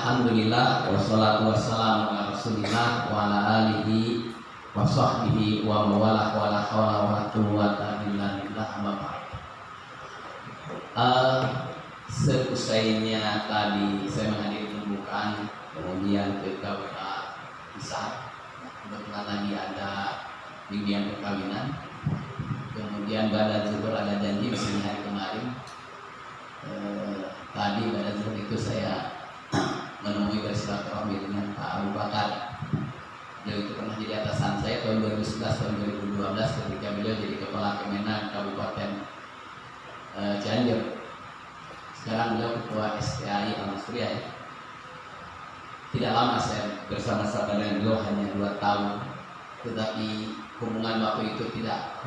Alhamdulillah wassalatu wassalamu ala Rasulillah wa ala alihi wa sahbihi wa mawalah wa la hawla wa la quwwata illa billah amma ba'd. Seusainya tadi saya menghadiri pembukaan, kemudian ke KWA Kisah, kebetulan lagi ada bimbingan perkawinan, kemudian pada zuhur ada janji di sini hari kemarin. Tadi pada zuhur itu saya menemui bersilaturahmi dengan Pak Abu Bakar. Beliau itu pernah jadi atasan saya tahun 2011 tahun 2012 ketika beliau jadi kepala Kemenak Kabupaten Cianjur. Sekarang beliau ketua STAI Al-Masriah ya. Tidak lama saya bersama-sama dengan beliau, hanya 2 tahun. Tetapi hubungan waktu itu tidak,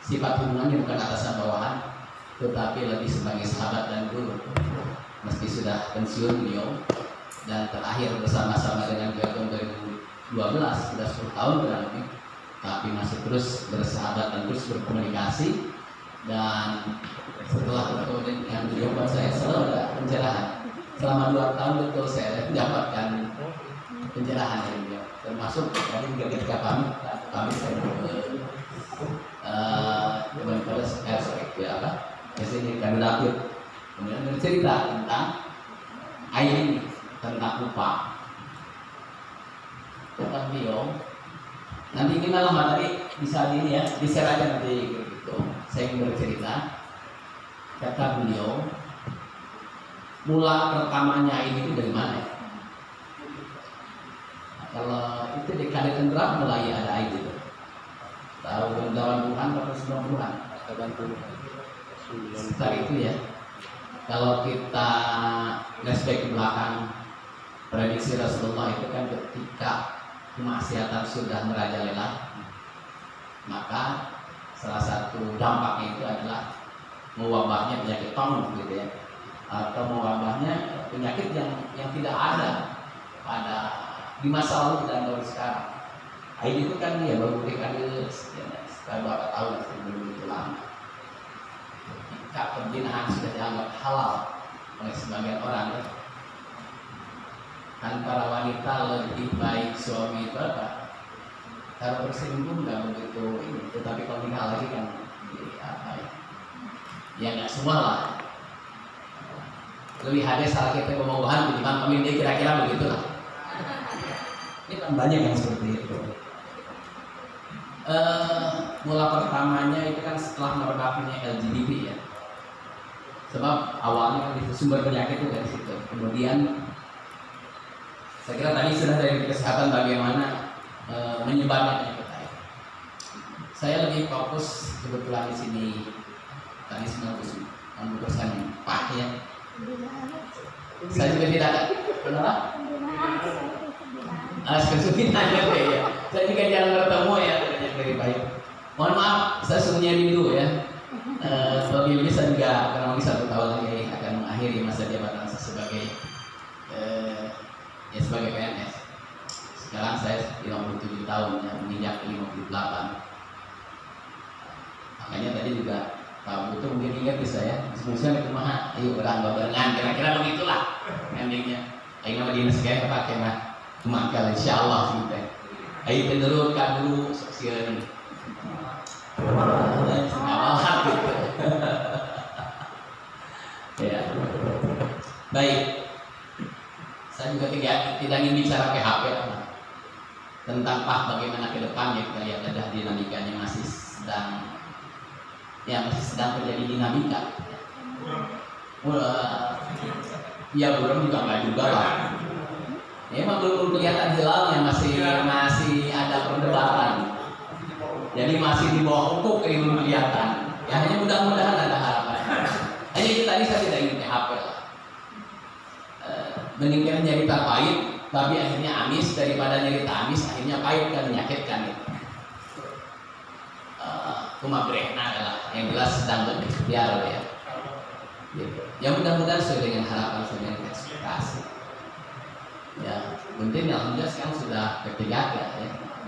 sifat hubungannya bukan atasan bawahan, tetapi lebih sebagai sahabat dan guru. Meski sudah pensiun beliau, dan terakhir bersama-sama dengan beliau tahun 2012, sudah 10 tahun kurang lebih, tapi masih terus bersahabat dan terus berkomunikasi. Dan setelah bertemu dengan beliau, buat saya selalu ada pencerahan. Selama 2 tahun betul saya mendapatkan pencerahan dari beliau, termasuk tadi ketika kami saya kesini kami dapur, kemudian bercerita tentang air ini, tentang upah. Kata beliau, nanti ini malam tadi bisa ini ya, di-share aja nanti gitu. Saya ingin bercerita. Kata beliau, mula rekamannya ini itu dari mana? Kalau itu di Kali Tenggara mulai ada air itu. Tahun 80-an atau 90-an? 80-an. Setelah itu ya, kalau kita flashback ke belakang, prediksi Rasulullah itu kan ketika kemaksiatan sudah merajalela, maka salah satu dampaknya itu adalah mewabahnya penyakit paun gitu ya, atau mewabahnya penyakit yang tidak ada pada di masa lalu dan baru sekarang. Ini itu kan ya baru dekade sekitar berapa tahun sebelum itu lama. Jika perzinahan sudah dianggap halal oleh sebagian orang, kan para wanita lebih baik suami itu apa? Kalau berselingkuh nggak begitu ini, tetapi kalau nikah lagi kan apa ya? Ya nggak semua lah. Lebih ada salah kita pemogohan ketimbang kami dia kira-kira begitulah. Ini kan banyak yang seperti itu. Mula pertamanya itu kan setelah merebaknya LGBT ya. Sebab awalnya kan itu sumber penyakit itu dari situ. Kemudian saya kira tadi sudah dari kesehatan bagaimana menyebarnya penyakit air. Saya lebih fokus kebetulan di sini tadi 90% Pak ya. Saya juga tidak ada. Kenapa? Kesulitan ya. Saya juga jarang bertemu ya dari baik. Mohon maaf, saya sebenarnya rindu ya. Lebih saya juga kurang lebih 1 tahun lagi akan mengakhiri masa jabatan saya sebagai sebagai PNS. Sekarang saya 57 tahun ya, menginjak 58. Makanya tadi juga Pak Butuh mungkin ingat bisa ya, semuanya itu mah ayo barengan, kira-kira begitulah endingnya. Ayo nama dinas kayak pakai mah maka insyaallah sih teh. Ayo penurut kan dulu sosial awal gitu. Ya. Baik. Saya juga tidak ingin bicara PHP tentang bagaimana ke depannya. Kita lihat ada dinamikanya masih sedang terjadi dinamika. Ya belum juga nggak juga lah. Memang belum kelihatan hilalnya, masih ada perdebatan. Jadi masih di bawah ufuk belum kelihatan. Ya hanya mudah-mudahan ada harapan. Hanya itu tadi saya tidak ingin PHP lah. Mendingan nyerita pahit, tapi akhirnya amis daripada nyerita amis akhirnya pahit kan menyakitkan gitu. Cuma berehna adalah yang jelas sedang berikhtiar ya. Gitu. Ya mudah-mudahan sesuai dengan harapan, sesuai dengan ekspektasi. Ya, mungkin alhamdulillah sekarang sudah ketiga ya.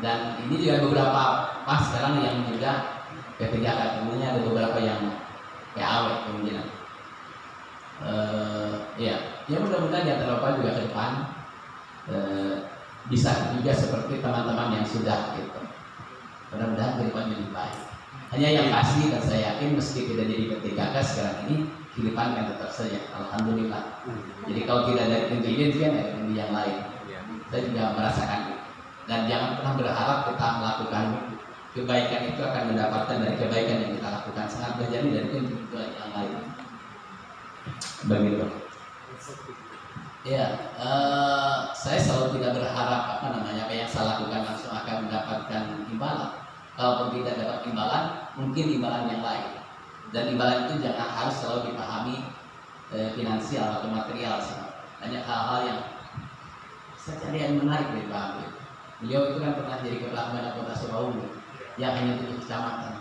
Dan ini juga beberapa pas sekarang yang juga ketiga, kemudian ada beberapa yang PAW kemudian. Ya, Ya mudah-mudahan di antara Bapak juga ke depan bisa juga seperti teman-teman yang sudah gitu. Mudah-mudahan ke depan lebih baik. Hanya yang pasti dan saya yakin meski tidak jadi PTKK sekarang ini, kehidupan kan tetap saja. Alhamdulillah. Jadi kalau tidak dari kendi kan ada kendi yang lain. Saya juga merasakan itu. Dan jangan pernah berharap kita melakukan kebaikan itu akan mendapatkan dari kebaikan yang kita lakukan. Sangat terjadi dari kendi yang lain. Begitu. Ya, saya selalu tidak berharap apa yang saya lakukan langsung akan mendapatkan imbalan. Kalaupun tidak dapat imbalan, mungkin imbalan yang lain. Dan imbalan itu jangan harus selalu dipahami finansial atau material. Banyak hal-hal yang saya cari yang menarik dari Pak Amir. Beliau itu kan pernah jadi kepala Kemenang Kota Sukabumi yang hanya 7 kecamatan.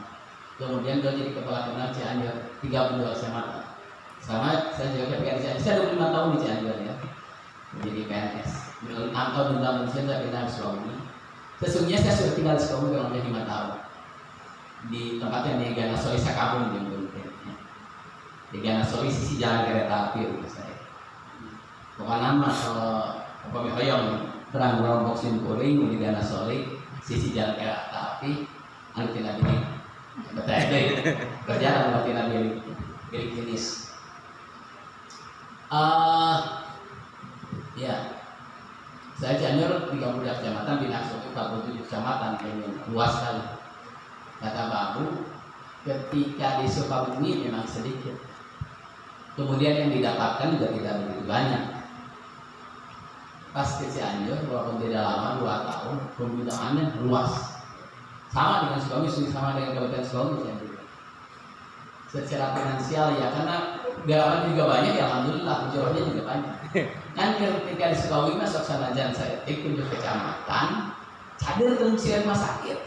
Kemudian beliau jadi kepala Kemenang Cianjur 32 kecamatan. Sama saya juga ketika di Cianjur, saya 25 tahun di Cianjur ya. Jadi PNS. Angkau dendam Indonesia saya pindah ke Sukabumi. Sesungguhnya saya sudah tinggal di Sukabumi kurang lebih 5 tahun. Di tempat yang di Ganasoli Sakabung yang belum di Ganasoli sisi jalan kereta api rumah saya. Pokoknya nama kalau Hoyong terang rombok simpuring di Ganasoli sisi jalan kereta api anu tidak ini betul berjalan berarti nabi milik jenis. Ya, saya Cianjur 32 kecamatan, Binang Suku 47 kecamatan, luas sekali. Kata Pak Abu, ketika di Sukabumi memang sedikit. Kemudian yang didapatkan juga tidak begitu banyak. Pas ke Cianjur, walaupun tidak lama 2 tahun, penggunaannya luas. Sama dengan Sukabumi, sama dengan Kabupaten Sukabumi Cianjur. Secara finansial ya, karena garapan juga banyak ya, alhamdulillah penjualannya juga banyak. Kan ketika di Sukabumi masuk sanajan saya kunjung kecamatan, cadir terusir rumah sakit.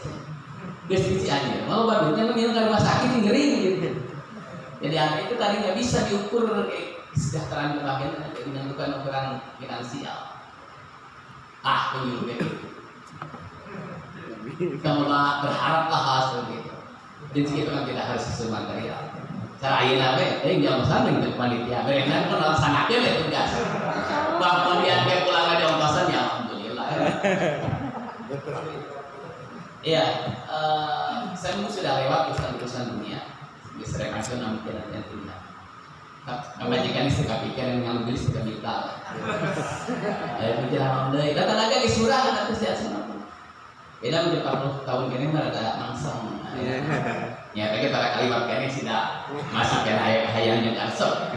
Geus di Cianjur, mau badutnya menginap ke rumah sakit ngering gitu. Jadi apa itu tadi nggak bisa diukur kesejahteraan kebahagiaan dengan ukuran finansial. Penyuruh gitu. Kita mulai berharaplah hal seperti itu. Jadi itu kan tidak harus sesuai material. Cara ayeuna we jangan pesan dengan panitia. Berenang kan laksanakeun ya tugas. Bang dia ke pulang ada ongkosan ya alhamdulillah. Iya, saya sudah lewat urusan dunia. Diserahkan mungkin yang tidak. Kebanyakan suka pikir yang beli suka minta. Pikir alhamdulillah. Datang aja di surah ada kesehatan. Beda udah 40 tahun kini ada mangsang. Ya, tapi para kalimat kini sudah masukkan hayang yang arsok.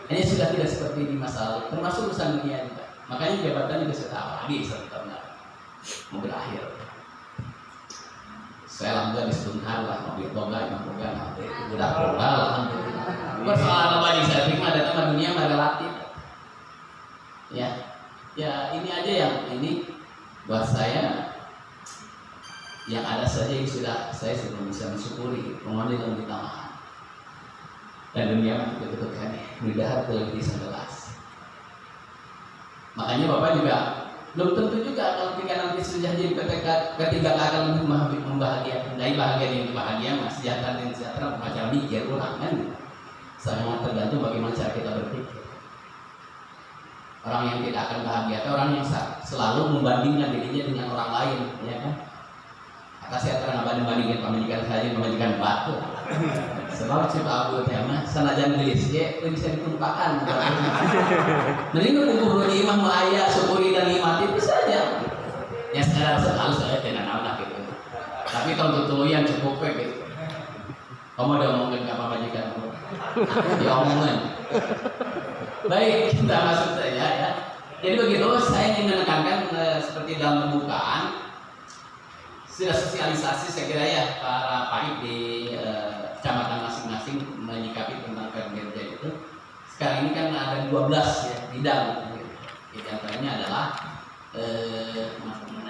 Hanya sudah tidak seperti di masa lalu, termasuk urusan dunia juga. Makanya jabatan juga sudah lagi 1 tahun mau berakhir. Saya alhamdulillah disuntar lah, mobil toga, udah toga alhamdulillah. Persoalan apa yang saya terima datang dunia relatif. Ya ini aja yang ini buat saya yang ada saja yang sudah saya bisa mensyukuri pengambilan kita mahal. Dan dunia mah betul-betul kan mudah lebih 11. Makanya Bapak juga belum tentu juga kalau ketika nanti sudah jadi ketiga akan lebih membahagiakan dari bahagia yang bahagia mas sejahtera dan sejahtera macam mikir orang kan sangat tergantung bagaimana cara kita berpikir. Orang yang tidak akan bahagia atau orang yang selalu membandingkan dirinya dengan orang lain, ya kan? Kata saya terang bandingkan pemajikan saja pemajikan batu. Sebab coba Abu tema sanajan gelis ge bisa ditumpahkan. Mending kumpul di imam ayah syukuri dan nikmati itu saja. Ya sekarang sekali saya tidak naon gitu. Tapi kalau betul yang cukup gitu. Kamu udah ngomongin apa pemajikan kamu? Diomongin. Baik, kita masuk saja ya. Jadi begitu saya ingin menekankan seperti dalam pembukaan sudah sosialisasi saya kira ya para paik di kecamatan masing-masing menyikapi tentang kerja itu. Sekarang ini kan ada 12 ya bidang. Di antaranya adalah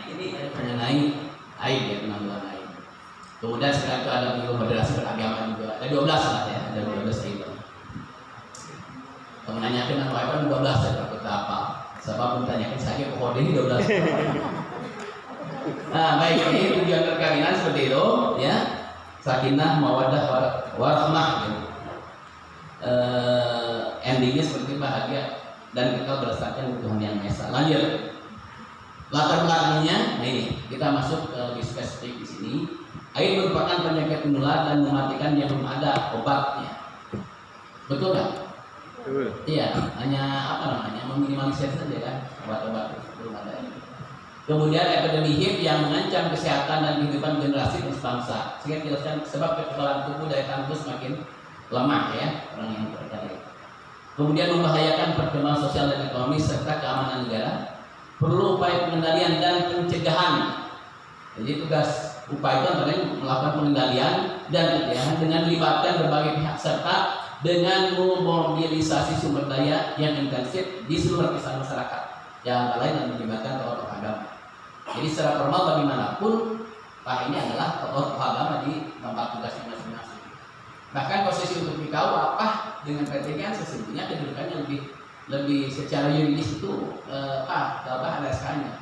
ini mengenai air ya penanggulan air. Kemudian sekarang itu ada biro moderasi beragama juga. Ada 12 lah ya, ada 12 itu. Menanyakan apa 12 saya takut apa. Sebab menanyakan saya kok ini 12. Nah, baik ini tujuan perkawinan seperti itu ya. Sakinah, mawaddah, warahmah. endingnya seperti bahagia dan kekal berdasarkan Tuhan Yang Maha Esa. Lanjut. Latar belakangnya, nah ini kita masuk ke lebih spesifik di sini. AIDS merupakan penyakit menular dan mematikan yang belum ada obatnya. Betul nggak? Betul. Iya, hanya meminimalisir saja kan obat-obat belum ada. Kemudian epidemi HIV yang mengancam kesehatan dan kehidupan generasi terus bangsa. Sehingga jelaskan sebab kekebalan tubuh daya tahan tubuh semakin lemah ya orang yang terkena. Kemudian membahayakan perkembangan sosial dan ekonomi serta keamanan negara. Perlu upaya pengendalian dan pencegahan. Jadi tugas upaya itu antara melakukan pengendalian dan pencegahan dengan melibatkan berbagai pihak serta dengan memobilisasi sumber daya yang intensif di seluruh lapisan masyarakat. Yang antara lain yang melibatkan tokoh agama. Jadi secara formal bagaimanapun Pak ini adalah tokoh agama di tempat tugasnya masing-masing. Bahkan posisi untuk dikau apa dengan PTGN sesungguhnya kedudukannya lebih secara yuridis itu ada SK-nya.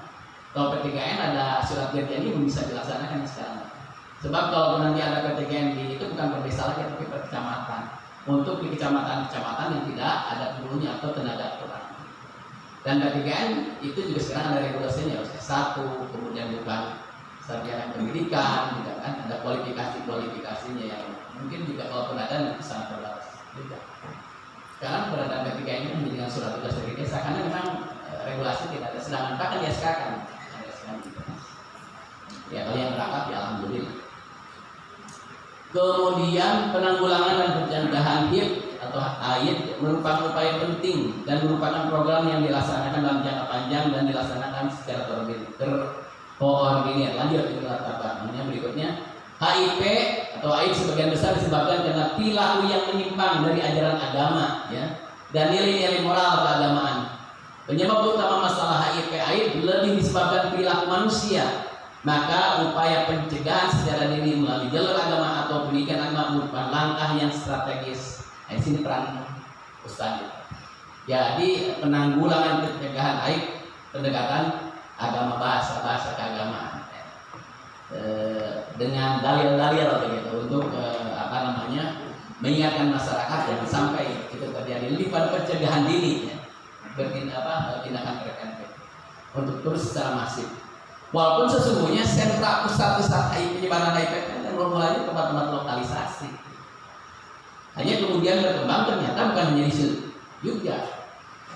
Kalau PTGN ada surat perjanjian belum bisa dilaksanakan sekarang. Sebab kalau nanti ada PTGN itu bukan per desa lagi tapi per kecamatan. Untuk di kecamatan-kecamatan yang tidak ada penghulunya atau tenaga kurang. Dan PTGN itu juga sekarang ada regulasinya harus S1, kemudian bukan sarjana pendidikan, juga kan ada kualifikasinya yang mungkin juga kalau pengadaan sangat terbatas juga. Sekarang beradaan PTGN ini menjadi surat tugas dari desa karena memang regulasi tidak ada, sedangkan bahkan di SK kan ada SK gitu. Ya kalau yang berangkat ya alhamdulillah. Kemudian penanggulangan dan pencegahan HIV atau AIDS merupakan upaya penting dan merupakan program yang dilaksanakan dalam jangka panjang dan dilaksanakan secara terkoordinir. Lanjut ke latar belakangnya berikutnya. HIV atau AIDS sebagian besar disebabkan karena perilaku yang menyimpang dari ajaran agama ya, dan nilai-nilai moral keagamaan. Penyebab utama masalah HIV/AIDS lebih disebabkan perilaku manusia. Maka upaya pencegahan secara dini melalui jalur agama atau pendidikan agama merupakan langkah yang strategis. Di sini peran Ustaz. Jadi penanggulangan pencegahan AIDS pendekatan agama bahasa keagamaan dengan dalil-dalil begitu untuk mengingatkan masyarakat jangan sampai itu terjadi. Lebih pada pencegahan dini ya, tindakan preventif untuk terus secara masif. Walaupun sesungguhnya sentra pusat-pusat penyebaran HIV kan mulanya tempat-tempat lokalisasi. Hanya kemudian berkembang ternyata bukan hanya di Jogja.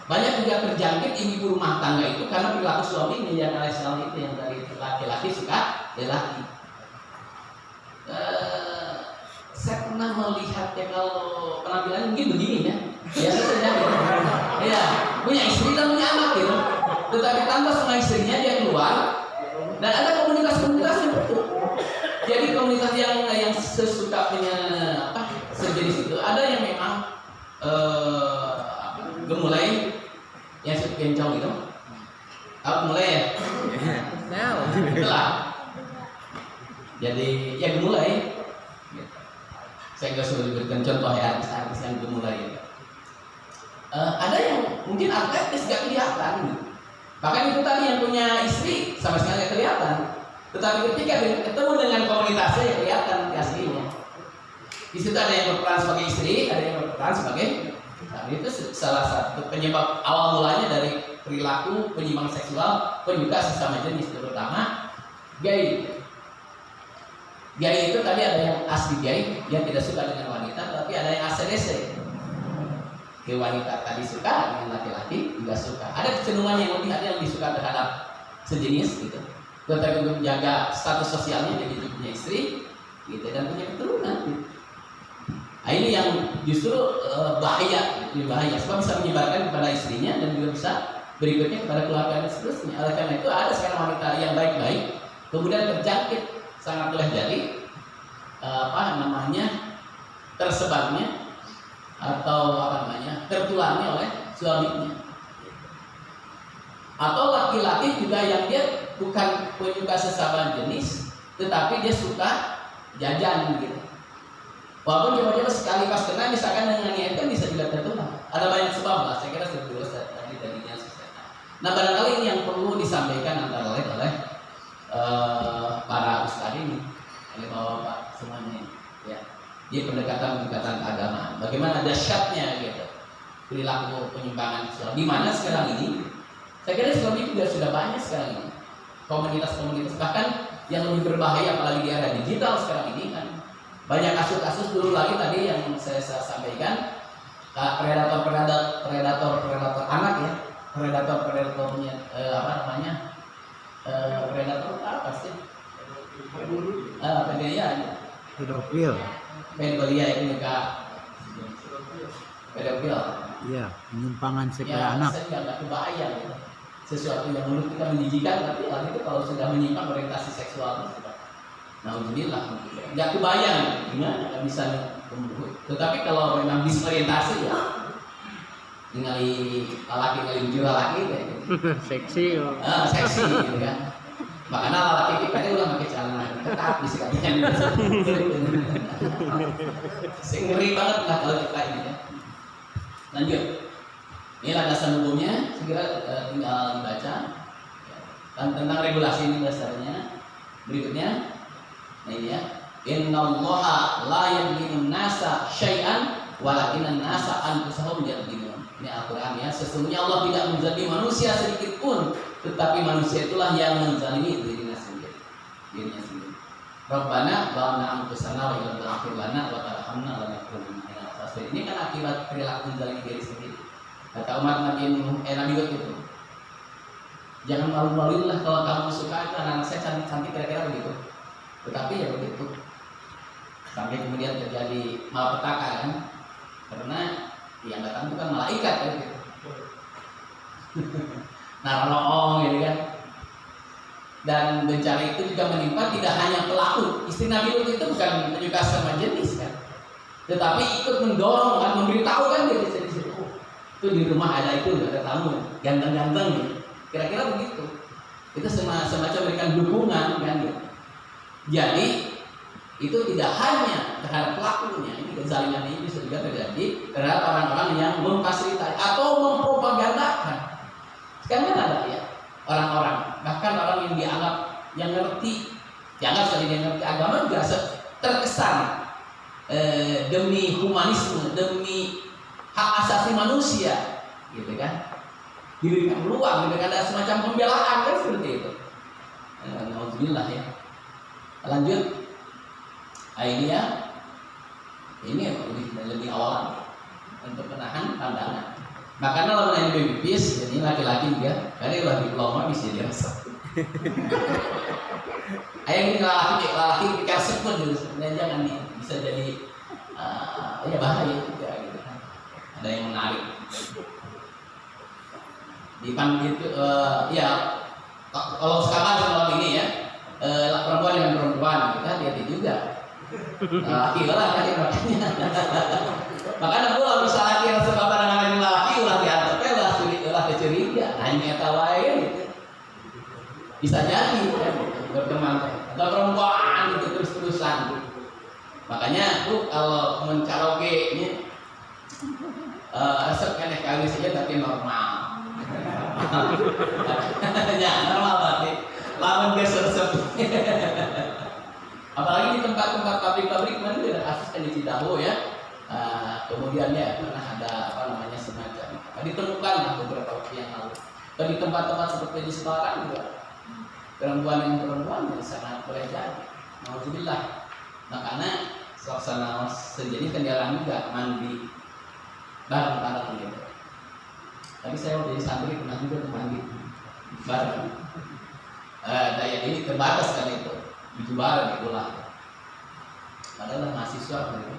Banyak juga terjangkit ibu rumah tangga itu karena perilaku suaminya yang lesal itu yang dari laki-laki suka lelaki. Saya pernah melihat ya kalau penampilannya mungkin begini ya. Biasa saja gitu. Ya, punya istri dan punya anak gitu. Tetapi tanpa sama istrinya dia keluar. Dan ada komunitas-komunitas yang betul. Jadi komunitas yang sesuka punya sejenis itu. Ada yang memang gemulai yang suka kencang gitu. Gemulai ya. Itulah. Jadi ya gemulai. Saya nggak sudah berikan contoh ya artis-artis yang gemulai. Ada yang mungkin atletis gak kelihatan. Gitu. Bahkan itu tadi yang punya istri sama sekali tidak kelihatan. Tetapi ketika ketemu dengan komunitasnya yang kelihatan aslinya. Di situ ada yang berperan sebagai istri, ada yang berperan sebagai. Nah, itu salah satu penyebab awal mulanya dari perilaku penyimpangan seksual penyuka sesama jenis, terutama gay. Gay itu tadi ada yang asli gay, yang tidak suka dengan wanita, tapi ada yang ACDC. Ke wanita tadi suka dengan laki-laki juga suka. Ada kecenderungan yang lebih, ada yang lebih suka terhadap sejenis gitu. Tetapi untuk menjaga status sosialnya jadi punya istri gitu dan punya keturunan. Gitu. Nah, ini yang justru bahaya sebab bisa menyebarkan kepada istrinya dan juga bisa berikutnya kepada keluarga dan seterusnya. Oleh karena itu ada sekarang wanita yang baik-baik kemudian terjangkit sangat mudah jadi tersebarnya atau tertularnya oleh suaminya. Atau laki-laki juga yang dia bukan penyuka sesama jenis, tetapi dia suka jajan gitu. Walaupun coba-coba sekali pas kena misalkan dengan niat kan bisa juga tertular. Ada banyak sebab lah, saya kira sebelum tadi tadinya selesai. Nah barangkali ini yang perlu disampaikan antara lain oleh para ustadz ini, oleh bapak semuanya ini. Ya. Di pendekatan keagamaan. Bagaimana dahsyatnya gitu. perilaku penyimpangan seksual. Di mana sekarang ini, saya kira Islam itu sudah banyak sekarang ini komunitas-komunitas, bahkan yang lebih berbahaya apalagi di era digital sekarang ini kan banyak kasus-kasus. Dulu lagi tadi yang saya sampaikan, predator anak ya, predatornya predator apa sih? Pedofilia itu juga pedofil. Iya, penyimpangan seksual Ya, anak. saya nggak kebayang gitu. Sesuatu yang menurut kita menjijikan, tapi hal itu kalau sudah menyimpang orientasi seksual, alhamdulillah, nggak kebayang gimana nggak bisa tumbuh. Tetapi kalau memang disorientasi ya, ningali laki ningali bujur laki kayak gitu. Seksi yo. Seksi gitu kan. Makanya laki kita udah pakai celana ketat bisa kan. Ngeri banget lah kalau kita ini ya. Lanjut. Ini landasan hukumnya, segera tinggal dibaca. Dan tentang regulasi ini dasarnya. Berikutnya, nah ini ya. Innallaha la yadlimun nasa syai'an walakinan nasa anfusahum yadlimun. Ini Al-Qur'an ya. Sesungguhnya Allah tidak menzalimi manusia sedikit pun, tetapi manusia itulah yang menzalimi dirinya sendiri. Rabbana ba'na anfusana wa illam taghfir lana wa tarhamna lanakunanna minal khasirin. Ini kan akibat perilaku menzalimi diri sendiri. Kata umat Nabi Lut itu, jangan malu-maluin lah kalau kamu suka itu anak saya cantik-cantik kira-kira begitu. Tetapi ya begitu. Sampai kemudian terjadi malapetaka kan, karena yang datang itu kan malaikat kan gitu. Naraloong gitu kan. Dan bencana itu juga menimpa tidak hanya pelaku. Istri Nabi Lut itu bukan menyukai sama jenis kan, tetapi ikut mendorong kan, memberitahu kan dia di situ. Itu di rumah ada itu, ada tamu ganteng-ganteng gitu. Kira-kira begitu. Itu semacam memberikan dukungan kan gitu. Jadi itu tidak hanya terhadap pelakunya, ini kezaliman ini bisa juga terjadi terhadap orang-orang yang memfasilitasi atau mempropagandakan. Sekarang kan ada ya orang-orang, bahkan orang yang dianggap yang ngerti, dianggap sebagai yang ngerti agama juga terkesan demi humanisme, demi hak asasi manusia, gitu kan? Diberikan peluang, gitu kan? Ada semacam pembelaan kan seperti itu. Alhamdulillah ya. Lanjut. Ini ya, ini lebih awal untuk menahan pandangan. Makanya kalau yang bebis, jadi laki-laki juga, karena lagi lama bisa dirasa. Ayah ini laki dikasih pun jangan bisa jadi ya bahaya juga gitu kan. Ada yang menarik. Dipanggil itu ya kalau sekarang malam ini ya perempuan dengan perempuan kita lihat juga. Laki lah kan makanya kalau bisa laki rasa bapak dengan laki ulah diantarkan ulah kecuriga hanya tawain gitu. Bisa jadi kan, berteman atau perempuan gitu terus-terusan. Makanya tuh kalau menkaraoke ini resep enek kali saja tapi normal. Ya normal berarti lawan resep. Apalagi di tempat-tempat pabrik-pabrik kemarin ada kasus kan di Cidaho ya. Kemudian ya pernah ada semacam ditemukan lah beberapa waktu yang lalu. Dan di tempat-tempat seperti di Semarang juga perempuan yang perempuan yang sangat boleh jadi. Alhamdulillah. Makanya suasana sejenis kendaraan juga mandi bareng-bareng gitu. Tapi saya waktu jadi santri pernah juga mandi bareng. Daya ini terbatas kan itu. Itu bareng itulah. Padahal mahasiswa gitu.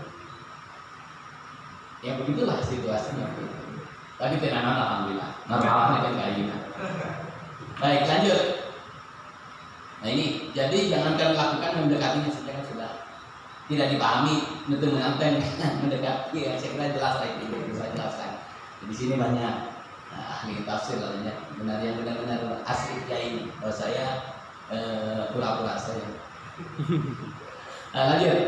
Ya begitulah situasinya. Tapi tenanan alhamdulillah. Normalnya kan kayak gini. Baik lanjut. Nah ini jadi jangankan lakukan mendekatinya saja sudah tidak dipahami betul menantang mendekati ya saya kira jelas lah itu bisa jelaskan. Di sini banyak ahli tafsir lainnya benar yang benar-benar asli ini. Kalau saya pura-pura saya. Lanjut.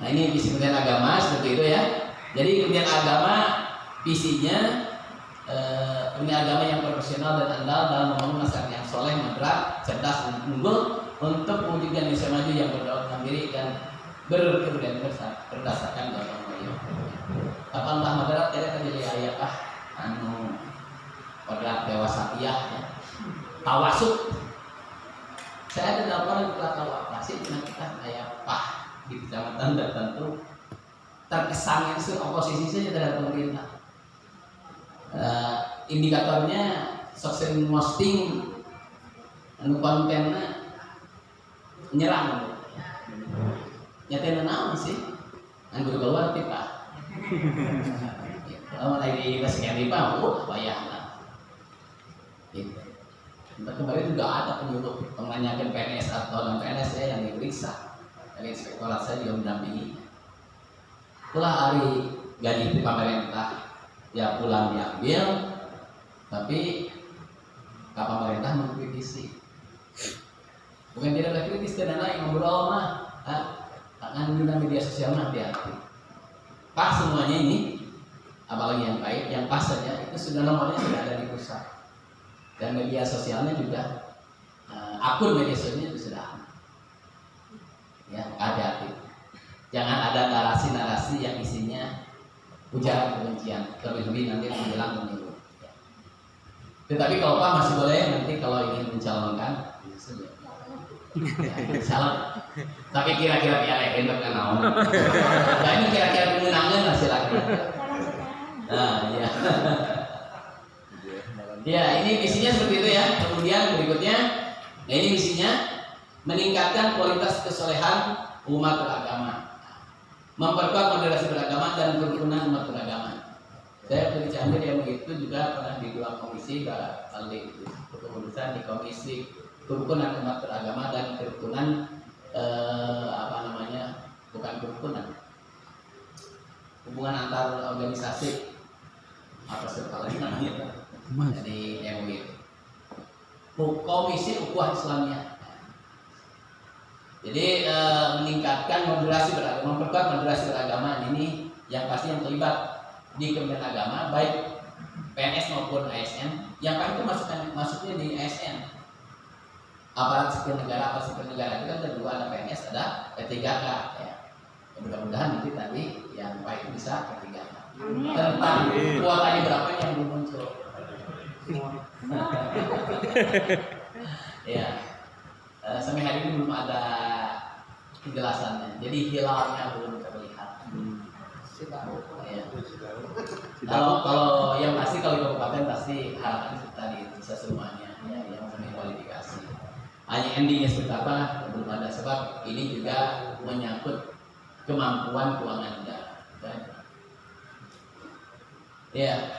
Nah ini visi kementerian agama seperti itu ya. Jadi kementerian agama visinya kementerian agama yang profesional dan andal dalam membangun masyarakat yang soleh, moderat, cerdas dan unggul untuk mewujudkan Indonesia maju yang berdaulat mandiri dan berkemudian berdasarkan gotong royong. Apakah moderat tidak terjadi ayat anu pada dewasa ya tawasud. Saya ada laporan di Kawakasi dengan kita kayak Pak di kecamatan tertentu terkesan itu oposisi saja terhadap pemerintah. Indikatornya sukses posting anu kontennya nyerang. Nyatanya naon sih? Anggur keluar tipa. Kalau lagi presiden tipa, bayar lah. Gitu. Kemarin juga ada penyuluh menanyakan PNS atau non PNS saya yang diperiksa. Dari inspektorat saya juga mendampingi. Setelah hari gaji di pemerintah, ya pulang diambil, tapi pemerintah mengkritisi. Bukan tidak ada kritis dan lain ngobrol mah, akan guna media sosial mah hati-hati. Pas semuanya ini, apalagi yang baik, yang pas saja itu sudah nomornya sudah ada di pusat. Dan media sosialnya juga akun media sosialnya juga sudah ada. Ya, hati-hati. Jangan ada narasi-narasi yang isinya ujaran kebencian, lebih-lebih nanti menjelang pemilu. Ya. Tetapi kalau Pak masih boleh nanti kalau ingin mencalonkan, bisa saja. Ya, salah. Tapi kira-kira ya enak kan naon. Nah ini kira-kira kemenangan lah silakan. Nah, ya. Ya, ini visinya seperti itu ya. Kemudian berikutnya, nah ini visinya meningkatkan kualitas kesolehan umat beragama, memperkuat moderasi beragama dan kerukunan umat beragama. Saya berbicara yang begitu juga pernah di dua komisi, kali itu kepengurusan di komisi kerukunan umat beragama dan kerukunan bukan kerukunan, hubungan antar organisasi apa sekali namanya. Jadi MUI Komisi Ukhuwah Islamiyah. Jadi meningkatkan moderasi beragama, memperkuat moderasi beragama ini yang pasti yang terlibat di Kementerian Agama baik PNS maupun ASN. Yang paling itu masuknya di ASN. Aparat sipil negara, apa sipil negara itu kan ada dua, ada PNS, ada P3K ya. Mudah-mudahan nanti tadi yang baik bisa P3K. Tentang kuotanya berapa yang belum muncul. Ya, sampai hari ini belum ada kejelasannya. Jadi hilalnya belum terlihat. Ya. Kalau yang pasti kalau di kabupaten pasti harapan tadi bisa semuanya ya, yang mempunyai kualifikasi. Hanya endingnya seperti apa belum ada, sebab ini juga menyangkut kemampuan keuangan negara. Ya.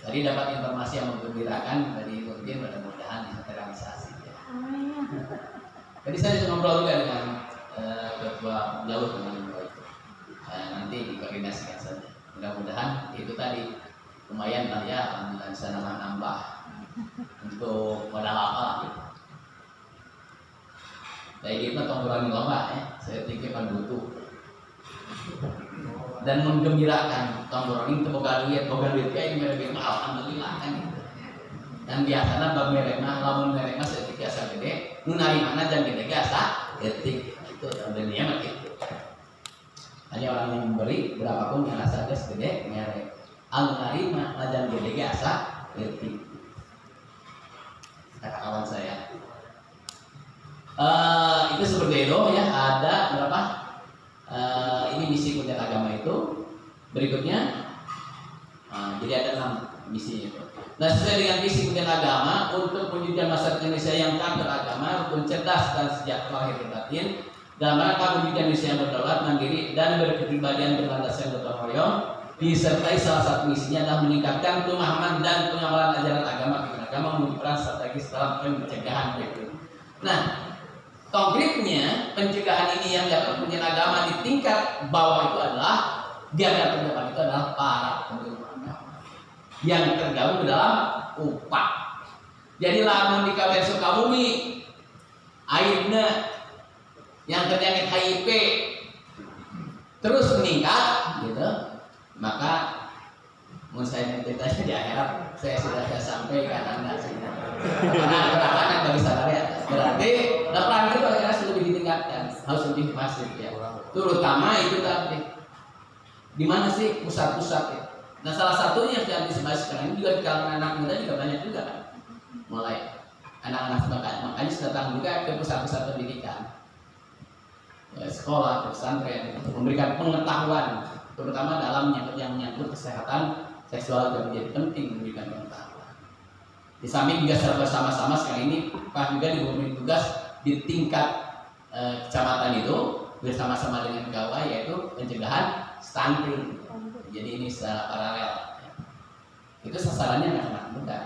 Tadi dapat informasi yang menggembirakan dari Nurdin, mudah-mudahan bisa terrealisasi. Ya. Tadi saya ngobrol juga dengan ketua jauh dengan itu. Nanti dikoordinasikan saja. Mudah-mudahan itu tadi lumayan lah ya, alhamdulillah bisa nambah untuk modal apa gitu. Dari itu tongkrongan lomba ya, saya pikir kan butuh. Dan menggembirakan tongkrongan boga duit kayak mereka alhamdulillah kan gitu. Dan biasanya bab mereka lamun mereka setik asa gede nunari mana dan gede asa etik itu dunia mah gitu. Hanya orang yang memberi berapapun yang asa gede merek al narima dan gede asa etik. Kata kawan saya itu seperti itu ya. Ada berapa ini misi Kementerian Agama itu. Berikutnya jadi ada 6 misi itu. Nah, sesuai dengan misi Kementerian Agama untuk mewujudkan masyarakat Indonesia yang taat beragama, rukun, cerdas dan sejahtera lahir dan batin dalam rangka mewujudkan Indonesia yang berdaulat, mandiri dan berkepribadian berlandaskan gotong royong, disertai salah satu misinya adalah meningkatkan pemahaman dan pengamalan ajaran agama memenuhi peran strategis dalam pencegahan itu. Nah, konkretnya pencegahan ini yang dapat Kementerian Agama di tingkat bawah itu adalah garda terdepan itu adalah para penyuluh agama yang tergabung dalam UPAK. Jadi lamun di Kabupaten Sukabumi airnya yang terjangkit HIV terus meningkat gitu, maka mau saya ceritanya di akhirat saya sudah sampaikan Anda karena katakan bagi saudara ya, berarti laporan itu harus lebih ditingkatkan, harus lebih masif ya. Terutama itu tadi di mana sih pusat-pusat ya? Nah salah satunya yang diantisipasi sekarang ini juga di kalangan anak muda juga banyak juga kan, mulai anak-anak makanya sudah datang juga ke pusat-pusat pendidikan, ya, sekolah, pesantren untuk memberikan pengetahuan, terutama dalam yang menyangkut kesehatan seksual juga menjadi penting memberikan pengetahuan. Di samping juga secara bersama-sama sekarang ini Pak juga diberi tugas di tingkat kecamatan itu bersama-sama dengan gawai yaitu pencegahan stunting. Jadi ini secara paralel. Itu sasarannya anak-anak muda.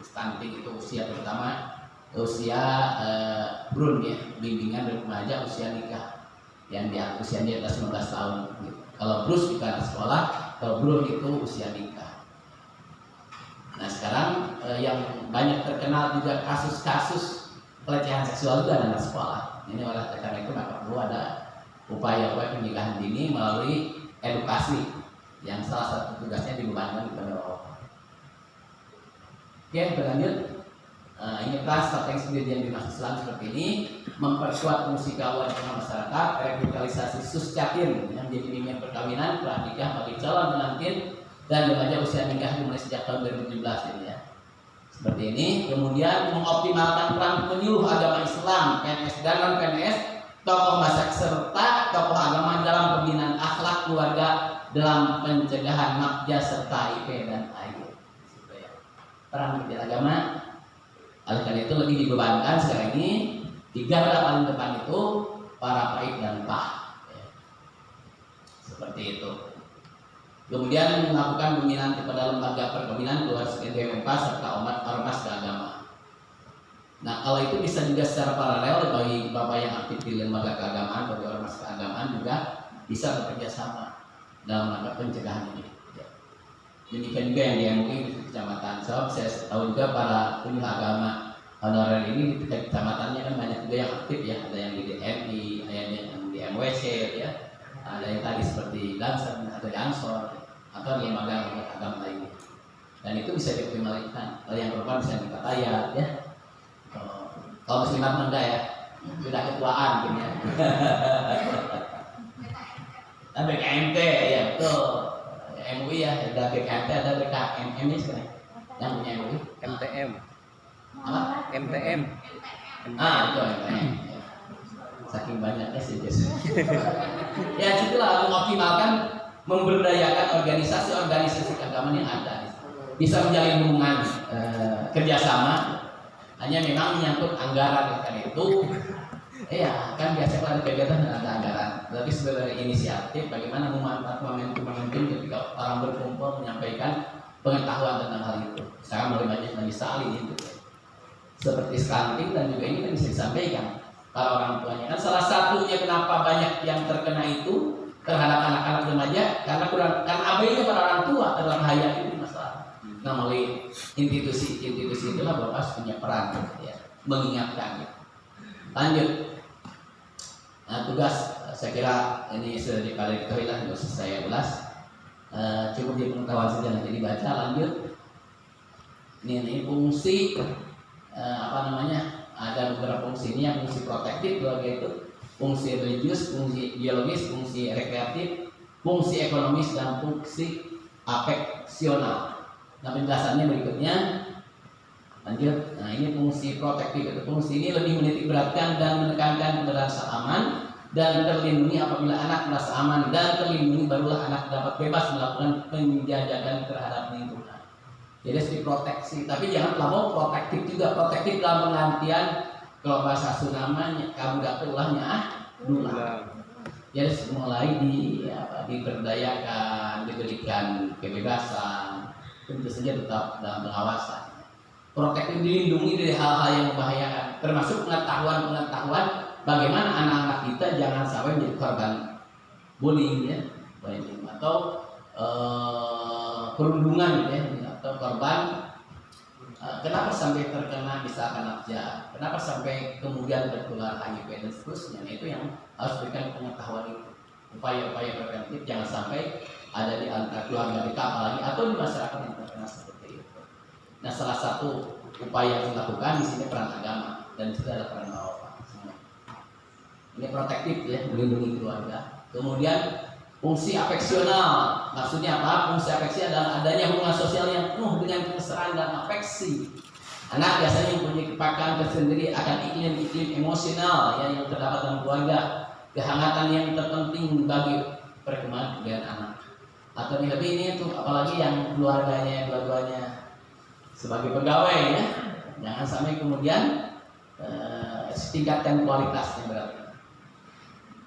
Stunting itu usia terutama usia brun ya, bimbingan dan remaja usia nikah yang di usianya di atas 15 tahun. Kalau brus itu anak sekolah, kalau brun itu usia nikah. Nah sekarang yang banyak terkenal juga kasus-kasus pelecehan seksual itu anak sekolah. Ini oleh karena itu maka perlu ada upaya-upaya pencegahan dini melalui edukasi yang salah satu tugasnya dibebankan kepada orang. Oke, berlanjut. Ini kelas strategi pendidikan di masa Islam seperti ini, memperkuat fungsi kawan dengan masyarakat, revitalisasi suscatin yang menjadi bimbingan perkawinan, telah nikah bagi calon pengantin dan remaja usia nikah dimulai sejak tahun 2017 ini ya. Seperti ini, kemudian mengoptimalkan peran penyuluh agama Islam, PNS dan non PNS, tokoh masyarakat serta tokoh agama dalam pembinaan akhlak keluarga dalam pencegahan mafia serta IP dan AIDS. Peran kerja agama, oleh karena itu lebih dibebankan sekarang ini di garda paling depan itu para paik dan pah. Seperti itu. Kemudian melakukan pembinaan kepada lembaga perkawinan, keluarga SDM serta ormas keagama. Nah kalau itu bisa juga secara paralel bagi bapak yang aktif di lembaga keagamaan, bagi ormas keagamaan juga bisa bekerja sama dalam rangka pencegahan ini. Demikian juga yang di MUI di kecamatan. Sebab saya tahu juga para penyuluh agama honorer ini di kecamatannya kan banyak juga yang aktif ya. Ada yang di DMI, ada yang di MWC ya. Ada yang tadi seperti Dansan atau di Ansor atau di lembaga agama lainnya. Dan itu bisa dioptimalkan. Kalau yang perempuan bisa minta tayat ya. Kalau muslimat enggak ya, sudah ketuaan gitu ya. Ada BKMT ya betul. MUI ya, ada BKMT, ada BKMM ini sekarang. Yang punya MUI. MTM. Apa? MTM. Itu MTM. Saking banyaknya sih ya situlah mengoptimalkan, memberdayakan organisasi-organisasi keagamaan yang ada, bisa menjalin hubungan kerjasama. Hanya memang menyangkut anggaran kan itu, ya kan biasa kalau ada kegiatan dan ada anggaran. Tapi sebagai inisiatif, bagaimana memanfaatkan momentum ketika orang berkumpul menyampaikan pengetahuan tentang hal itu. Saya mulai banyak salin itu, seperti stunting dan juga ini kan bisa disampaikan. Para orang tuanya kan salah satunya kenapa banyak yang terkena itu terhadap anak-anak remaja karena abainya para orang tua dalam hayat itu masalah. Nah melalui institusi itulah Bapak punya peran ya, mengingatkan. Ya. Lanjut. Nah tugas saya kira ini sudah diketahui lah, tidak usah saya ulas. Cukup di pengetahuan saja nanti dibaca. Lanjut. Ini fungsi ada beberapa fungsi ini, yang fungsi protektif yaitu fungsi religius, fungsi biologis, fungsi rekreatif, fungsi ekonomis dan fungsi afeksional. Nah penjelasannya berikutnya. Lanjut. Nah ini fungsi protektif. Fungsi ini lebih menitik beratkan dan menekankan kepada rasa aman dan terlindungi. Apabila anak merasa aman dan terlindungi, barulah anak dapat bebas melakukan penjajakan terhadap lingkungan. Jadi harus diproteksi, tapi jangan terlalu protektif juga. Protektif dalam pengertian kalau bahasa Sundanya kamu gak ulahnya dulu. Jadi mulai diberdayakan, diberikan kebebasan, tentu saja tetap dalam pengawasan. Protektif dilindungi dari hal-hal yang membahayakan, termasuk pengetahuan bagaimana anak-anak kita jangan sampai menjadi korban bullying ya, atau perundungan ya, atau korban kenapa sampai terkena misalkan nafsa, kenapa sampai kemudian tertular HIV dan seterusnya. Itu yang harus berikan pengetahuan itu, upaya-upaya preventif jangan sampai ada di antara keluarga kita apalagi atau di masyarakat yang terkena seperti itu. Nah salah satu upaya yang dilakukan di sini peran agama dan juga ada peran bawah. Ini protektif ya, melindungi keluarga. Kemudian Fungsi afeksional, maksudnya apa? Fungsi afeksi adalah adanya hubungan sosial yang penuh dengan kemesraan dan afeksi. Anak biasanya mempunyai kepekaan tersendiri akan iklim emosional yang terdapat dalam keluarga, kehangatan yang terpenting bagi perkembangan anak. Atau lebih ini tuh apalagi yang keluarganya dua-duanya sebagai pegawai ya, jangan sampai kemudian tingkatkan kualitasnya berarti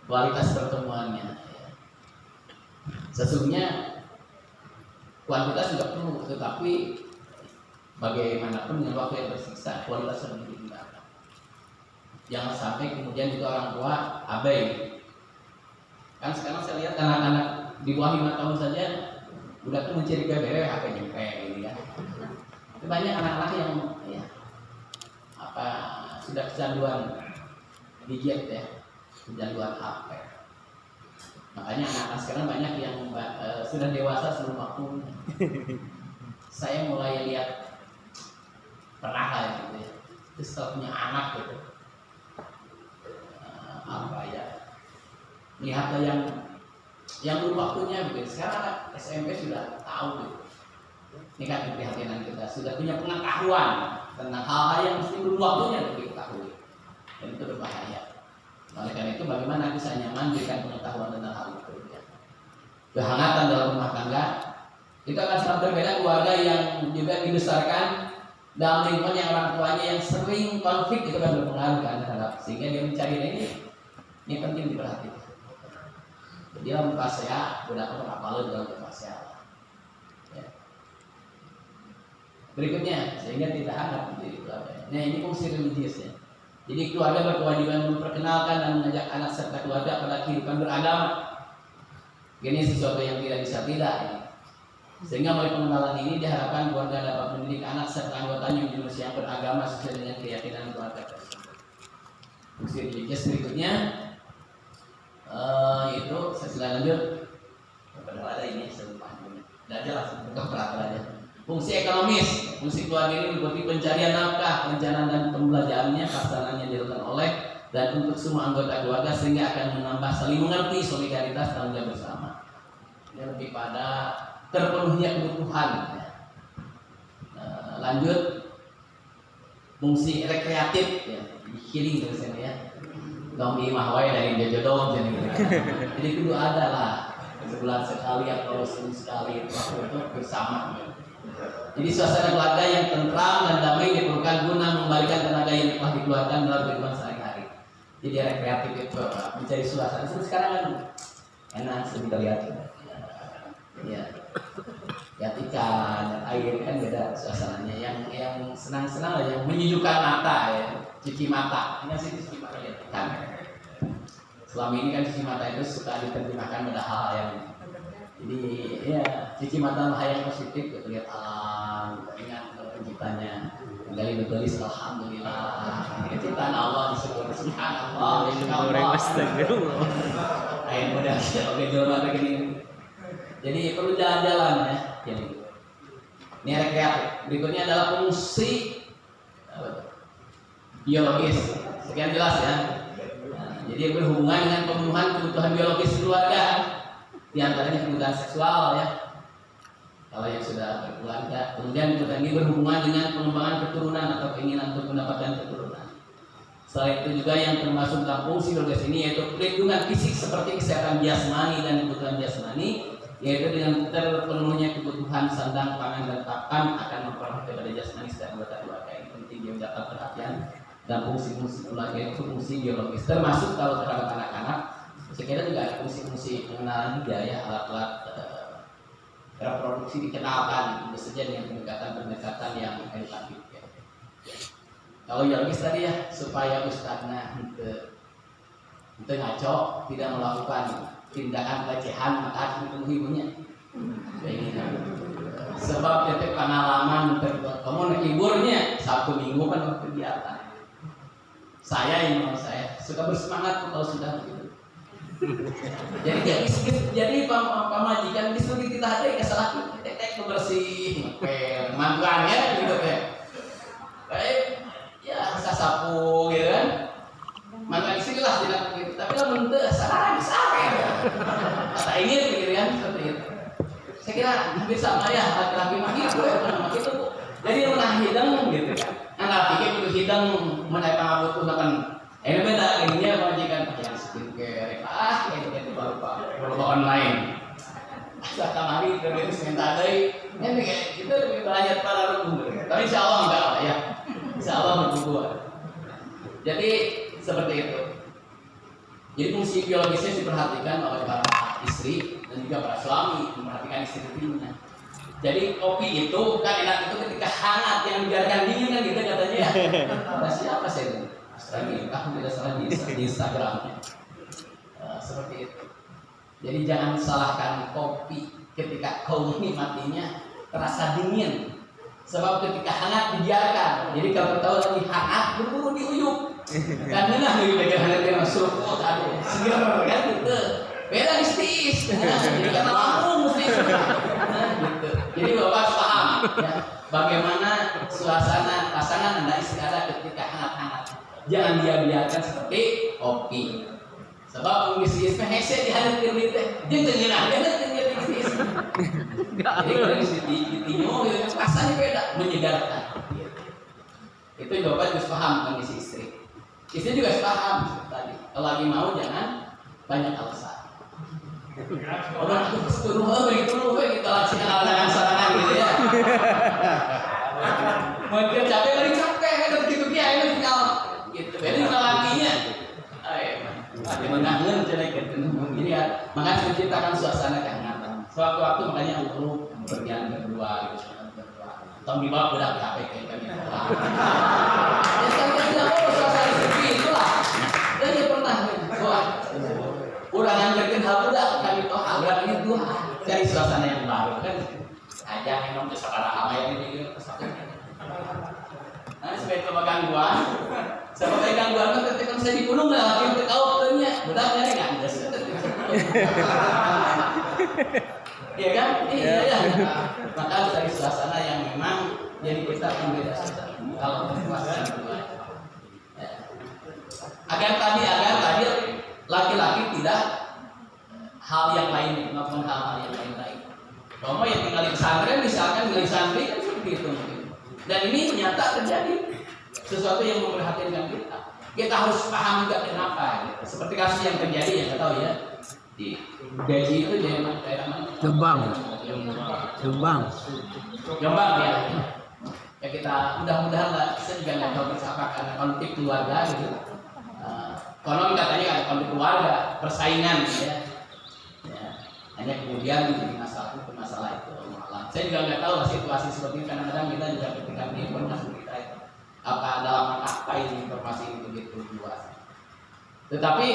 kualitas pertemuannya. Sesungguhnya kuantitas juga perlu, tetapi bagaimanapun dengan waktu yang tersisa kualitas lebih ditingkatkan. Jangan sampai kemudian juga orang tua abai. Kan sekarang saya lihat anak-anak di bawah 5 tahun saja udah tuh mencari PBB HP nyampe gitu ya. Banyak anak-anak yang ya, sudah kecanduan gadget ya, kecanduan HP. Makanya anak-anak sekarang banyak yang sudah dewasa sebelum waktunya. Saya mulai lihat pernah lah gitu ya, terus setelah punya anak gitu, melihat yang belum waktunya gitu. Sekarang SMP sudah tahu gitu. Ini kan keprihatinan kita, sudah punya pengetahuan tentang hal-hal yang mesti belum waktunya untuk diketahui, dan itu berbahaya. Oleh karena itu bagaimana bisa nyaman berikan pengetahuan tentang hal itu ya. Kehangatan dalam rumah tangga itu akan sangat berbeda keluarga yang juga dibesarkan dalam lingkungan yang orang tuanya yang sering konflik, itu kan berpengaruh kan terhadap, sehingga dia mencari ini penting diperhatikan. Jadi dalam pasya berapa lu dalam pasya ya. Berikutnya sehingga tidak hangat menjadi keluarga. Nah ini fungsi religius ya. Jadi keluarga berkewajiban memperkenalkan dan mengajak anak serta keluarga pada kehidupan beragama. Ini sesuatu yang tidak bisa tidak ya. Sehingga melalui pengenalan ini diharapkan keluarga dapat mendidik anak serta anggotanya menjadi manusia yang beragama sesuai dengan keyakinan keluarga tersebut. Fungsi religius berikutnya itu saya lanjut. Padahal ada ini sebelumnya. Dan jelas buka peraturan aja. Fungsi ekonomis, fungsi keluarga ini meliputi pencarian nafkah, perencanaan dan pembelajarannya, pasangannya dilakukan oleh dan untuk semua anggota keluarga sehingga akan menambah saling mengerti, solidaritas tanggung jawab bersama. Ini lebih pada terpenuhnya kebutuhan. Lanjut, fungsi rekreatif, ya, healing misalnya ya. Dong di mahwai dari jodoh jadi kudu ada lah sebulan sekali atau seminggu sekali waktu itu bersama. Jadi suasana keluarga yang tentram dan damai diperlukan guna membalikan tenaga yang telah dikeluarkan dalam kehidupan sehari-hari. Jadi rekreatif itu mencari suasana. Sekarang kan enak kita lihat ya ikan, air kan beda suasananya. Yang senang-senang lah, yang menyejukkan mata ya, cuci mata. Ini sih cuci mata ya kan. Selama ini kan cuci mata itu suka diterjemahkan pada hal yang jadi ya cuci mata hal yang positif, kita lihat alam, ingat penciptanya, kembali bertulis alhamdulillah, ciptaan Allah disebut subhanallah, astagfirullah. Ayo mudah oke jawaban begini. Jadi perlu jalan-jalan ya. Ini rekreatif. Berikutnya adalah fungsi biologis. Sekian jelas ya. Jadi berhubungan dengan pemenuhan kebutuhan biologis keluarga. Di antaranya kebutuhan seksual ya. Kalau yang sudah berkeluarga, kemudian kebutuhan ini berhubungan dengan pengembangan keturunan atau keinginan untuk mendapatkan keturunan. Selain itu juga yang termasuk dalam fungsi biologis ini yaitu perlindungan fisik seperti kesehatan jasmani dan kebutuhan jasmani, yaitu dengan terpenuhnya kebutuhan sandang, pangan dan papan akan memperoleh kepada jasmani setiap anggota keluarga. Ini penting dia mendapat perhatian dan fungsi-fungsi keluarga itu fungsi biologis, termasuk kalau terhadap anak-anak. Sekiranya juga ada fungsi-fungsi pengenalan juga ya, alat-alat reproduksi dikenalkan, tentu saja dengan pendekatan yang edukatif. Ya. Kalau biologis tadi ya, supaya ustadznya itu ngaco, tidak melakukan tindakan pelecehan, maka harus dipenuhi ibunya. Sebab itu pengalaman kamu hiburnya Sabtu Minggu kan waktu kegiatan. Saya suka bersemangat kalau sudah begitu. Jadi pamajikan disuruh kita ada kesalahan tek bersih, mantuan ya gitu ya. Baik, ya bisa sapu gitu kan. Mantuan isi lah tidak begitu. Tapi lah bentuk salah besar ya. Kata ingin sama ya laki-laki mah gitu ya itu. Jadi menah hidang gitu kan. Anak pikir kudu hidang menaik pangabut unakan. Beda gininya majikan yang skincare kayak baru online. Asa kamari terus minta deui. Kita lebih banyak para rukun. Tapi insyaallah enggak lah ya. Insyaallah berbuat. Jadi seperti itu. Jadi fungsi biologisnya diperhatikan oleh para istri dan juga para suami memperhatikan istri-istrinya. Jadi kopi itu kan enak itu ketika hangat yang dibiarkan dingin kan gitu katanya ya. Kata siapa saya itu? Lagi aku tidak salah di Instagramnya. Seperti itu. Jadi jangan salahkan kopi ketika kau menikmatinya terasa dingin. Sebab ketika hangat dibiarkan. Jadi kalau tahu lagi hangat buru-buru diuyup. Karena nah lebih baik hangat yang masuk aduh segar kan gitu. Beda mistis. Jadi karena lambung mesti gitu. Jadi Bapak paham ya, bagaimana suasana pasangan Anda istri Anda ketika hangat-hangat. Jangan dia biarkan seperti kopi. Sebab mistis mah hese dihadirkan gitu. Jeung teu ngeunah dia teu mistis. Jadi kalau ditinyo gitu rasanya beda, menyegarkan. Itu Bapak harus paham kondisi istri. Istri juga harus paham tadi. Kalau lagi mau jangan banyak alasan. Orang aku suruh begitu langsung dengan sarangan gitu ya. Mungkin capek lagi capek kan begitu dia ini tinggal gitu. Jadi lakinya ada menangan jelek gitu. Jadi ya makanya menciptakan suasana kehangatan. Suatu-waktu makanya perlu berjalan berdua gitu. Tom di bawah udah capek kayak kami. Ya sampai tidak mau suasana seperti itulah. Dan dia pernah doa. Udah ngangerin hal udah kami toh agak ini tuh cari suasana yang baru kan aja memang kesalahan apa yang ini kesalahan. Nah sebagai gangguan, sebagai gangguan kan ketika saya di gunung lah kita tahu betulnya udah nyari nggak ada ya kan iya ya maka cari suasana yang memang jadi kita berbeda kalau suasana kedua agar tadi laki-laki tidak hal yang lain melakukan hal-hal yang lain. Kalau yang tinggal di pesantren misalkan tinggal di santri kan seperti itu mungkin. Dan ini nyata terjadi sesuatu yang memperhatikan kita. Kita harus paham juga kenapa. Gitu. Seperti kasus yang terjadi yang kita tahu ya di Gaji itu daerah mana? Jombang ya. Ya kita mudah-mudahan lah. Saya juga nggak tahu bersama karena konflik keluarga gitu. Konon katanya ada konflik keluarga, persaingan ya. Hanya kemudian menjadi masalah itu. Saya juga nggak tahu situasi seperti ini. Kadang-kadang kita juga ketika informasi kita itu apa dalam apa ini informasi itu begitu luas. Tetapi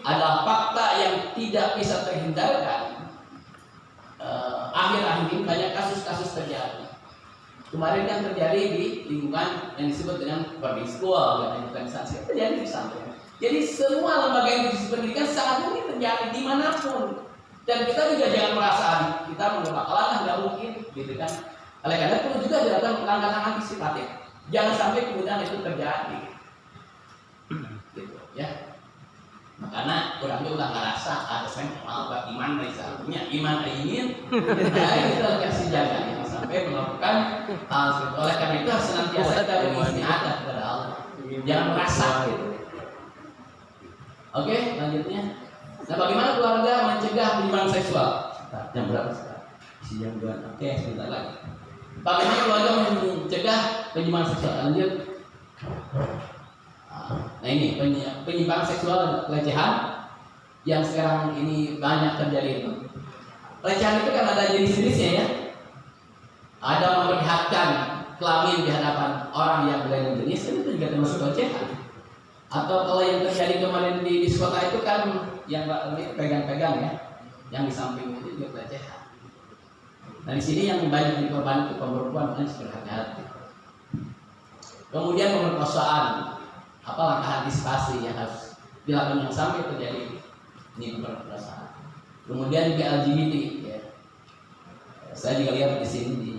ada fakta yang tidak bisa terhindarkan. Akhir-akhir ini banyak kasus-kasus terjadi. Kemarin kan terjadi di lingkungan yang disebut dengan boarding school dan organisasi terjadi di sana. Jadi semua lembaga institusi pendidikan saat ini terjadi dimanapun dan kita juga jangan merasa kita menolak nggak mungkin gitu kan. Oleh karena perlu juga dilakukan langkah antisipatif. Jangan sampai kemudian itu terjadi gitu ya. Makanya orang itu udah ngerasa ada saya mau buat iman misalnya iman ingin kita kasih jaga jangan sampai melakukan hal itu. Oleh karena itu harus senantiasa kita beristiadah kepada Allah. Jangan merasa gitu. Oke, lanjutnya. Nah, bagaimana keluarga mencegah penyimpangan seksual? Jam berapa sekarang? Jam 2. Oke, sebentar lagi. Bagaimana keluarga mencegah penyimpangan seksual? Lanjut. Nah ini penyimpangan seksual dan pelecehan yang sekarang ini banyak terjadi itu. Pelecehan itu kan ada jenis-jenisnya ya. Ada memperlihatkan kelamin di hadapan orang yang berbeda jenis itu juga termasuk pelecehan. Atau kalau yang terjadi kemarin di kota itu kan yang pegang-pegang ya, yang di samping itu juga pelecehan. Nah di sini yang banyak dikorban itu perempuan harus berhati-hati. Kemudian pemerkosaan, apa langkah antisipasi yang harus dilakukan yang sampai terjadi ini pemerkosaan. Kemudian juga LGBT ya. Saya juga lihat di sini di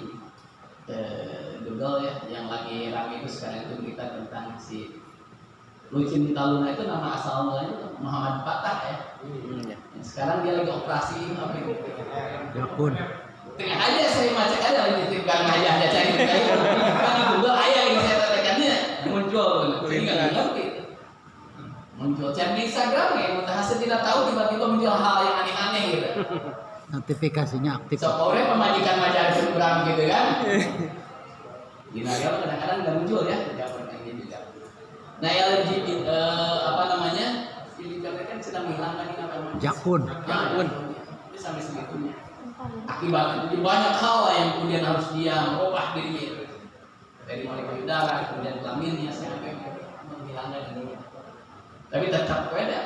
Google ya, yang lagi ramai itu sekarang itu berita tentang si Lucin Taluna itu nama asal mulanya Muhammad Fatah ya. Sekarang dia lagi operasi apa itu? Tengah aja saya macet ada dititipkan aja cari kan Google ayah yang saya tekannya muncul, jadi nggak ngerti. Muncul chat di Instagram ya, mutahasil tidak tahu tiba-tiba muncul hal yang aneh-aneh gitu. Notifikasinya aktif. Sore pemajikan majalah kurang gitu kan. Di Naga kadang-kadang nggak muncul ya, jawaban ini juga. Nah, LGBT apa namanya? LGBT kan sedang menghilangkan ini apa namanya? Jakun. Ini sampai segitunya. Akibat itu banyak hal yang kemudian harus dia merubah dirinya dari mulai payudara, kemudian kelaminnya sampai menghilangkan ini. Tapi tetap beda.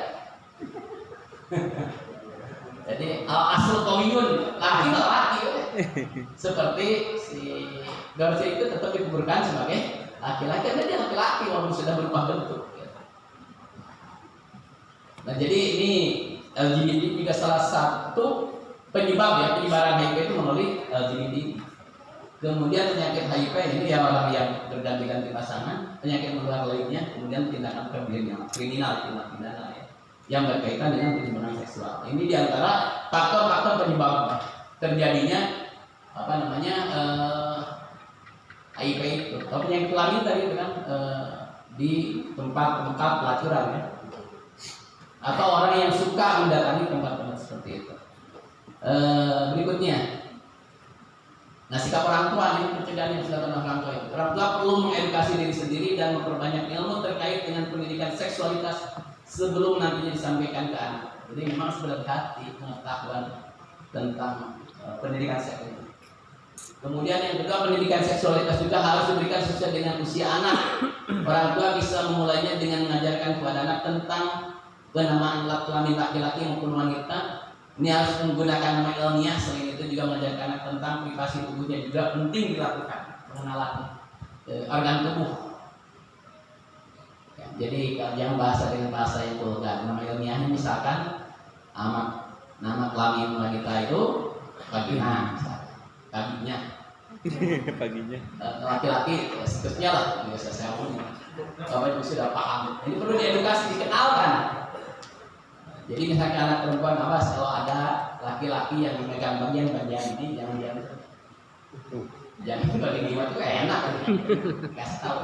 Jadi asal komunion laki-laki seperti si Garcia itu tetap dikuburkan sebagai laki-laki, dan dia laki-laki walaupun sudah berubah bentuk. Nah jadi ini LGBT juga salah satu penyebab ya, penyebaran HIV itu melalui LGBT. Kemudian penyakit HIV ini ya orang yang berganti-ganti pasangan, penyakit menular lainnya, kemudian tindakan kriminal, tindak pidana ya, yang berkaitan dengan penyimpangan seksual. Ini diantara faktor-faktor penyebab terjadinya apa namanya HIV itu. Kalau penyakit kelamin tadi itu kan di tempat-tempat pelacuran ya, atau orang yang suka mendatangi tempat-tempat seperti itu. Berikutnya, nah sikap orang tua ini pencegahan yang dilakukan orang tua itu. Orang tua perlu mengedukasi diri sendiri dan memperbanyak ilmu terkait dengan pendidikan seksualitas sebelum nantinya disampaikan ke anak. Jadi memang berhati-hati pengetahuan tentang pendidikan seks ini. Kemudian yang kedua, pendidikan seksualitas juga harus diberikan sesuai dengan usia anak. Orang tua bisa memulainya dengan mengajarkan kepada anak tentang penamaan kelamin laki-laki maupun wanita. Ini harus menggunakan nama ilmiah. Selain itu juga mengajarkan anak tentang privasi tubuhnya juga penting dilakukan, pengenalan organ tubuh. Ya, jadi jangan bahasa dengan bahasa yang vulgar. Nama ilmiahnya misalkan nama kelamin wanita itu vagina, misalkan kakinya, paginya. Laki-laki siklusnya lah, biasa saya ngomong. Bapak ibu sudah paham. Ini perlu diedukasi, dikenalkan. Jadi misalnya anak perempuan awas kalau ada laki-laki yang memegang bagian ini jangan bagian lima itu enak, kasih tahu.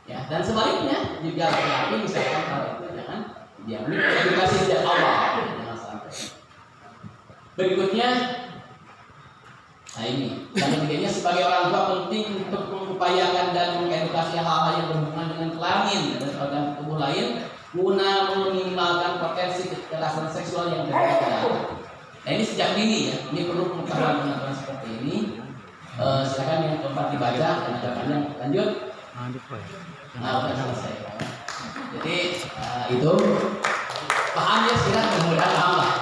Ya, dan sebaliknya juga laki-laki misalkan kalau itu jangan diam, ini edukasi sejak awal, jangan sampai. Berikutnya, nah ini, yang ketiganya sebagai orang tua penting untuk mengupayakan dan mengedukasi hal-hal yang berhubungan dengan kelamin dan organ tubuh lain, guna meminimalkan potensi kekerasan seksual yang terjadi. Nah ini sejak dini ya, ini perlu pengetahuan seperti ini. Silakan yang keempat dibaca dan ada panjang. Lanjut. Nah udah selesai. Jadi itu paham ya, silakan mudah-mudahan paham lah.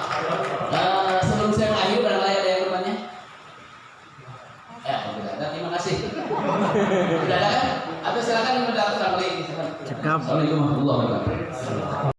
Sebelum saya mengakhiri, barangkali ada yang bertanya? Tidak ada. Terima kasih. Sudah ada kan? Atau silakan yang berdatang lagi. Assalamualaikum warahmatullahi wabarakatuh.